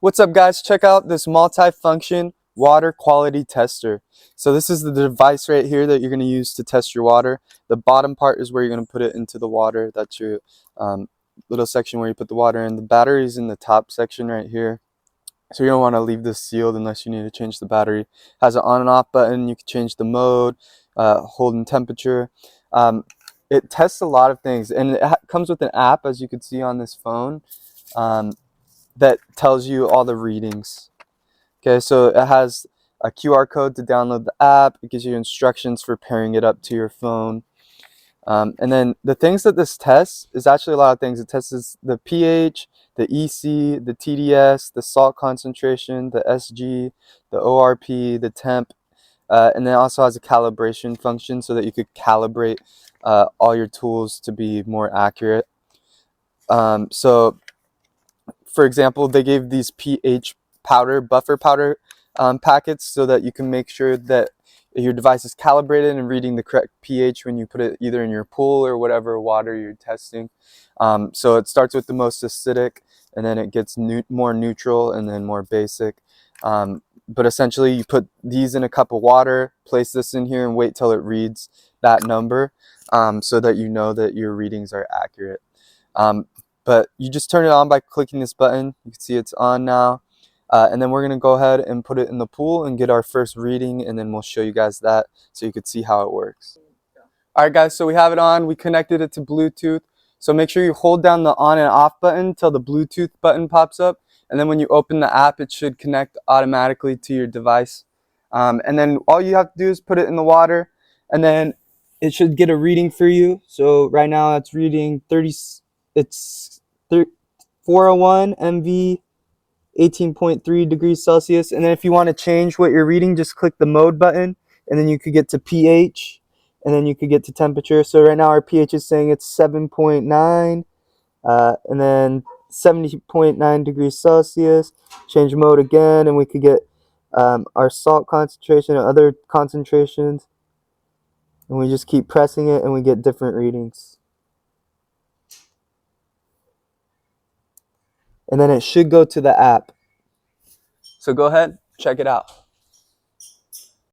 What's up, guys? Check out this multi-function water quality tester. So this is the device right here that you're going to use to test your water. The bottom part is where you're going to put it into the water. That's your little section where you put the water in. The battery is in the top section right here. So you don't want to leave this sealed unless you need to change the battery. It has an on and off button. You can change the mode, holding temperature. It tests a lot of things, and it comes with an app, as you can see on this phone. That tells you all the readings. Okay, so it has a QR code to download the app. It gives you instructions for pairing it up to your phone. And then the things that this tests is actually a lot of things. It tests the pH, the EC, the TDS, the salt concentration, the SG, the ORP, the temp, and then it also has a calibration function so that you could calibrate all your tools to be more accurate. So for example, they gave these pH powder, buffer powder packets so that you can make sure that your device is calibrated and reading the correct pH when you put it either in your pool or whatever water you're testing. So it starts with the most acidic, and then it gets more neutral, and then more basic. But essentially you put these in a cup of water, place this in here, and wait till it reads that number, so that you know that your readings are accurate. But you just turn it on by clicking this button. You can see it's on now. And then we're going to go ahead and put it in the pool and get our first reading, and then we'll show you guys that so you can see how it works. Alright guys, so we have it on. We connected it to Bluetooth. So make sure you hold down the on and off button until the Bluetooth button pops up. And then when you open the app, it should connect automatically to your device. And then all you have to do is put it in the water, and then it should get a reading for you. So right now it's reading 401 MV, 18.3 degrees Celsius. And then if you want to change what you're reading, just click the mode button, and then you could get to pH, and then you could get to temperature. So right now our pH is saying it's 7.9, and then 70.9 degrees Celsius. Change mode again, and we could get our salt concentration and other concentrations. And we just keep pressing it, and we get different readings. And then it should go to the app. So go ahead, check it out.